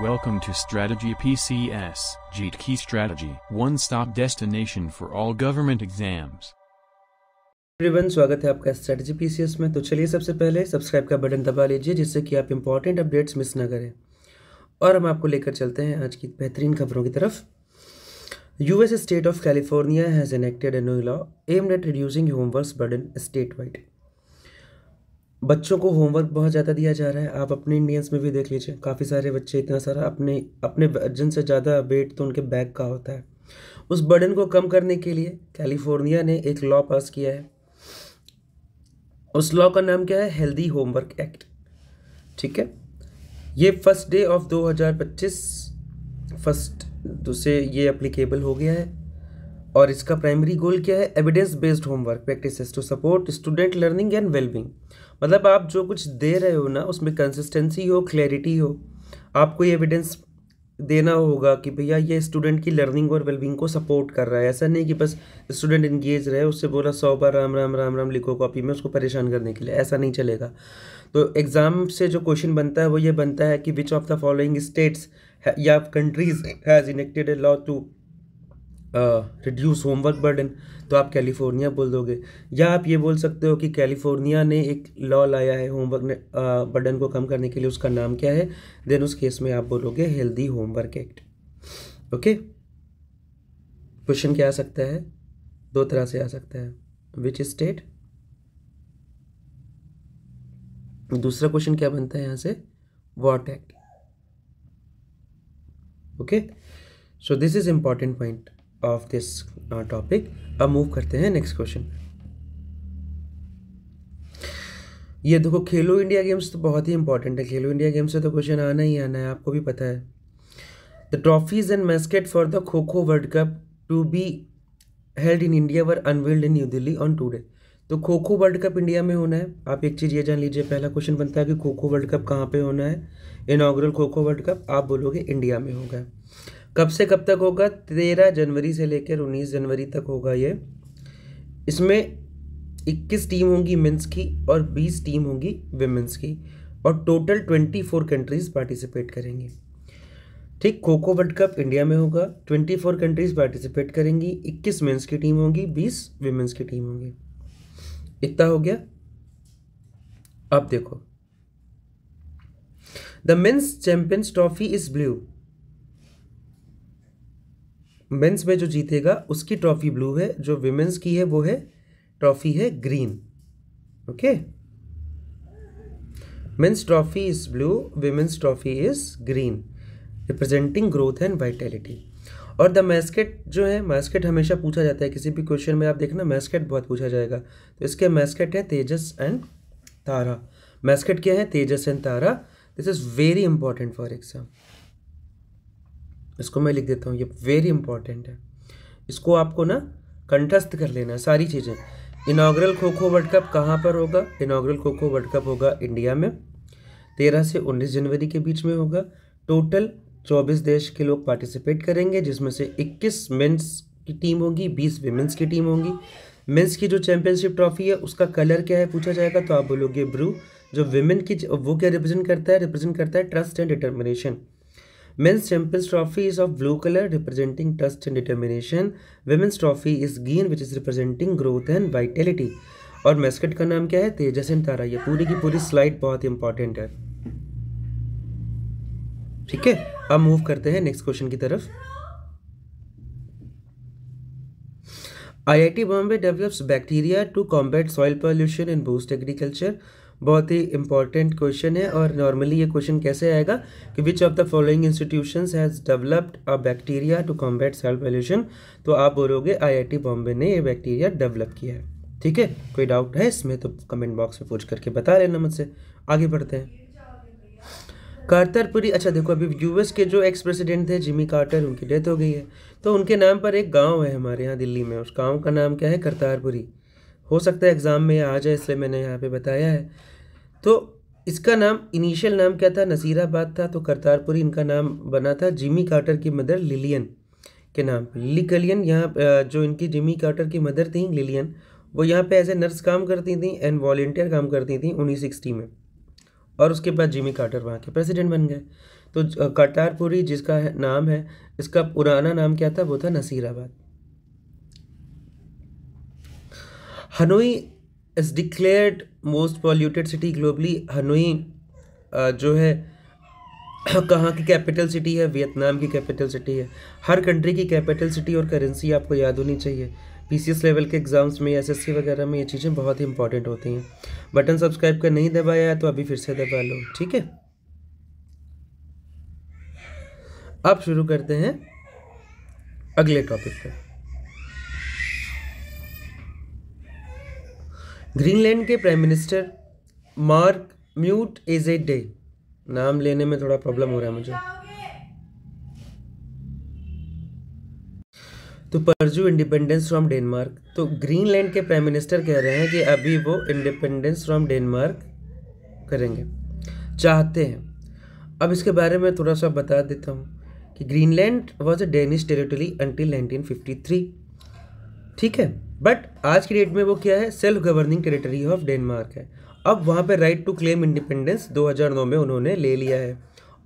Welcome to Strategy PCS, JEET Key Strategy, one-stop destination for all government exams. Everyone, स्वागत है आपका strategy PCS में। तो चलिए सबसे पहले सब्सक्राइब का बटन दबा लीजिए जिससे कि आप इंपॉर्टेंट अपडेट्स मिस ना करें। और हम आपको लेकर चलते हैं आज की बेहतरीन खबरों की तरफ। US state of California has enacted a new law aimed at reducing homework burden state wide. बच्चों को होमवर्क बहुत ज़्यादा दिया जा रहा है। आप अपने इंडियंस में भी देख लीजिए, काफ़ी सारे बच्चे इतना सारा अपने वजन से ज़्यादा वेट तो उनके बैग का होता है। उस बर्डन को कम करने के लिए कैलिफोर्निया ने एक लॉ पास किया है। उस लॉ का नाम क्या है? Healthy homework act. ठीक है, ये फर्स्ट डे ऑफ 2025 से ये एप्लीकेबल हो गया है। और इसका प्राइमरी गोल क्या है? Evidence based homework practices to support student learning and wellbeing. मतलब आप जो कुछ दे रहे हो ना, उसमें कंसिस्टेंसी हो, क्लैरिटी हो। आपको ये एविडेंस देना होगा कि भैया ये स्टूडेंट की लर्निंग और वेलबींग को सपोर्ट कर रहा है। ऐसा नहीं कि बस स्टूडेंट इंगेज रहे, उससे बोला 100 बार राम राम राम राम लिखो कॉपी में उसको परेशान करने के लिए, ऐसा नहीं चलेगा। तो एग्ज़ाम से जो क्वेश्चन बनता है वो ये बनता है कि which of the following states या countries has enacted a law to reduce homework burden. तो आप कैलिफोर्निया बोल दोगे, या आप ये बोल सकते हो कि कैलिफोर्निया ने एक लॉ लाया है होमवर्क बर्डन को कम करने के लिए, उसका नाम क्या है? देन उस केस में आप बोलोगे healthy homework act. Okay, question क्या आ सकता है? दो तरह से आ सकता है, विच स्टेट। दूसरा क्वेश्चन क्या बनता है यहाँ से? What act. Okay, so this is important point of this topic. अब मूव करते हैं नेक्स्ट क्वेश्चन। ये देखो, खेलो इंडिया गेम्स तो बहुत ही इंपॉर्टेंट है। खेलो इंडिया गेम्स से तो क्वेश्चन आना ही आना है, आपको भी पता है। The trophies and mascot for the Kho Kho world cup to be held in India were unveiled in New Delhi on today. तो Kho Kho world cup India में होना है। आप एक चीज़ ये जान लीजिए, पहला क्वेश्चन बनता है कि खो खो वर्ल्ड कप कहाँ पे होना है? इनॉग्रल खो खो वर्ल्ड कप आप बोलोगे इंडिया में होगा। कब से कब तक होगा? 13 जनवरी से लेकर 19 जनवरी तक होगा ये। इसमें 21 टीम होंगी मेंस की और 20 टीम होंगी विमेंस की, और टोटल 24 कंट्रीज पार्टिसिपेट करेंगी। ठीक, खो खो वर्ल्ड कप इंडिया में होगा, 24 कंट्रीज पार्टिसिपेट करेंगी, 21 मेंस की टीम होंगी, 20 विमेंस की टीम होंगी। इतना हो गया। अब देखो, the men's champions trophy is blue. Men's में जो जीतेगा उसकी ट्रॉफी ब्लू है, जो विमेंस की है वो है ट्रॉफी है green. Okay, men's trophy is blue, women's trophy is green, representing growth and vitality. और द मैस्केट जो है, मैस्केट हमेशा पूछा जाता है किसी भी क्वेश्चन में, आप देखना मैस्केट बहुत पूछा जाएगा। तो इसके मैस्केट है तेजस एंड तारा। मैस्केट क्या है? Tejas and Tara. This is very important for exam. इसको मैं लिख देता हूँ, ये वेरी इंपॉर्टेंट है। इसको आपको ना कंठस्थ कर लेना है सारी चीज़ें। इनॉग्रल खो खो वर्ल्ड कप कहाँ पर होगा? इनॉग्रल खो खो वर्ल्ड कप होगा इंडिया में, 13 से 19 जनवरी के बीच में होगा। टोटल 24 देश के लोग पार्टिसिपेट करेंगे, जिसमें से 21 मेंस की टीम होगी, 20 विमेंस की टीम होंगी। मेंस की जो चैंपियनशिप ट्रॉफी है उसका कलर क्या है पूछा जाएगा, तो आप बोलोगे ब्लू। जो विमेन की वो क्या रिप्रेजेंट करता है? रिप्रेजेंट करता है trust and determination. Men's Champions Trophy is of blue color representing trust and determination. Women's Trophy is green which is representing growth and vitality. और मैस्केट का नाम क्या है? तेजस एंड तारा। ये पूरी की पूरी स्लाइड बहुत इंपॉर्टेंट है। ठीक है, अब मूव करते हैं नेक्स्ट क्वेश्चन की तरफ। IIT Bombay develops bacteria to combat soil pollution and boost agriculture. बहुत ही इंपॉर्टेंट क्वेश्चन है। और नॉर्मली ये क्वेश्चन कैसे आएगा कि which of the following institutions has developed a bacteria to combat soil pollution. तो आप बोलोगे IIT बॉम्बे ने ये बैक्टीरिया डेवलप किया है। ठीक है, कोई डाउट है इसमें तो कमेंट बॉक्स में पूछ करके बता लेना मुझसे। आगे बढ़ते हैं। करतारपुरी, अच्छा देखो, अभी यूएस के जो एक्स प्रेसिडेंट थे जिमी कार्टर, उनकी डेथ हो गई है। तो उनके नाम पर एक गांव है हमारे यहाँ दिल्ली में, उस गांव का नाम क्या है? करतारपुरी। हो सकता है एग्जाम में आ जाए, इसलिए मैंने यहाँ पे बताया है। तो इसका नाम, इनिशियल नाम क्या था? नसीराबाद था। तो करतारपुरी इनका नाम बना था जिमी कार्टर की मदर लिलियन के नाम। लिली कलियन, यहाँ जो इनकी जिमी कार्टर की मदर थी लिलियन, वो यहाँ पे एज ए नर्स काम करती थी एंड वॉलेंटियर काम करती थी 1960 में। और उसके बाद जिमी कार्टर वहाँ के प्रेसिडेंट बन गए। तो करतारपुरी जिसका नाम है, इसका पुराना नाम क्या था? वो था Nasirabad. Hanoi is declared most polluted city globally. Hanoi जो है कहाँ की कैपिटल सिटी है? वियतनाम की कैपिटल सिटी है। हर कंट्री की कैपिटल सिटी और करेंसी आपको याद होनी चाहिए। पीसीएस लेवल के एग्जाम्स में, एसएससी वगैरह में ये चीज़ें बहुत ही इंपॉर्टेंट होती हैं। बटन सब्सक्राइब का नहीं दबाया है तो अभी फिर से दबा लो, ठीक है। अब शुरू करते हैं अगले टॉपिक पर। ग्रीनलैंड के प्राइम मिनिस्टर मार्क म्यूट एजेडे, नाम लेने में थोड़ा प्रॉब्लम हो रहा है मुझे, तो परजू इंडिपेंडेंस फ्रॉम डेनमार्क। तो ग्रीनलैंड के प्राइम मिनिस्टर कह रहे हैं कि अभी वो इंडिपेंडेंस फ्रॉम डेनमार्क करेंगे, चाहते हैं। अब इसके बारे में थोड़ा सा बता देता हूँ कि Greenland was a Danish territory until 1953, ठीक है। बट आज की डेट में वो क्या है? Self governing territory of Denmark है। अब वहाँ पे राइट टू क्लेम इंडिपेंडेंस 2009 में उन्होंने ले लिया है,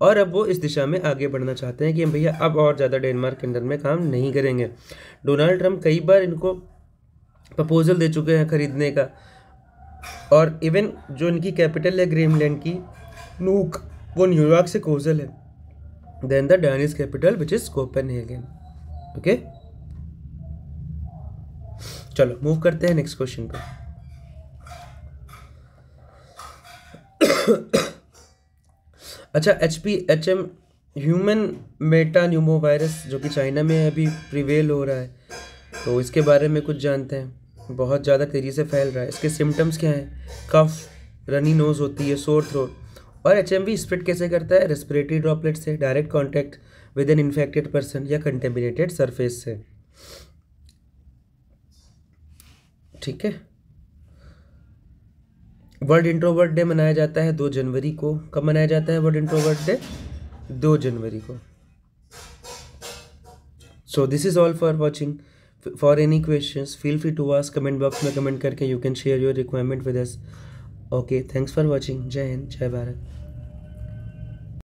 और अब वो इस दिशा में आगे बढ़ना चाहते हैं कि हम भैया अब और ज़्यादा डेनमार्क के अंदर में काम नहीं करेंगे। डोनाल्ड ट्रंप कई बार इनको प्रपोजल दे चुके हैं खरीदने का, और इवन जो इनकी कैपिटल है ग्रीनलैंड की, नूक, वो न्यूयॉर्क से कोजल है, then the Danish capital which is Copenhagen. Okay, चलो मूव करते हैं नेक्स्ट क्वेश्चन पे। अच्छा, HPHM ह्यूमन मेटान्यूमो वायरस जो कि चाइना में अभी प्रिवेल हो रहा है, तो इसके बारे में कुछ जानते हैं। बहुत ज़्यादा तेज़ी से फैल रहा है। इसके सिम्टम्स क्या हैं? कफ, रनी नोज होती है, सोर थ्रोट। और HMV स्प्रेड कैसे करता है? रेस्पिरेटरी ड्रॉपलेट से, direct contact with an infected person या कंटेमिनेटेड सरफेस से, ठीक है। वर्ल्ड इंट्रोवर्ट डे मनाया जाता है 2 जनवरी को। कब मनाया जाता है वर्ल्ड इंट्रोवर्ट डे? 2 जनवरी को। So this is all for watching. For any questions feel free to ask comment box में कमेंट करके। You can share your requirement with us. Okay, thanks for watching. जय हिंद, जय भारत।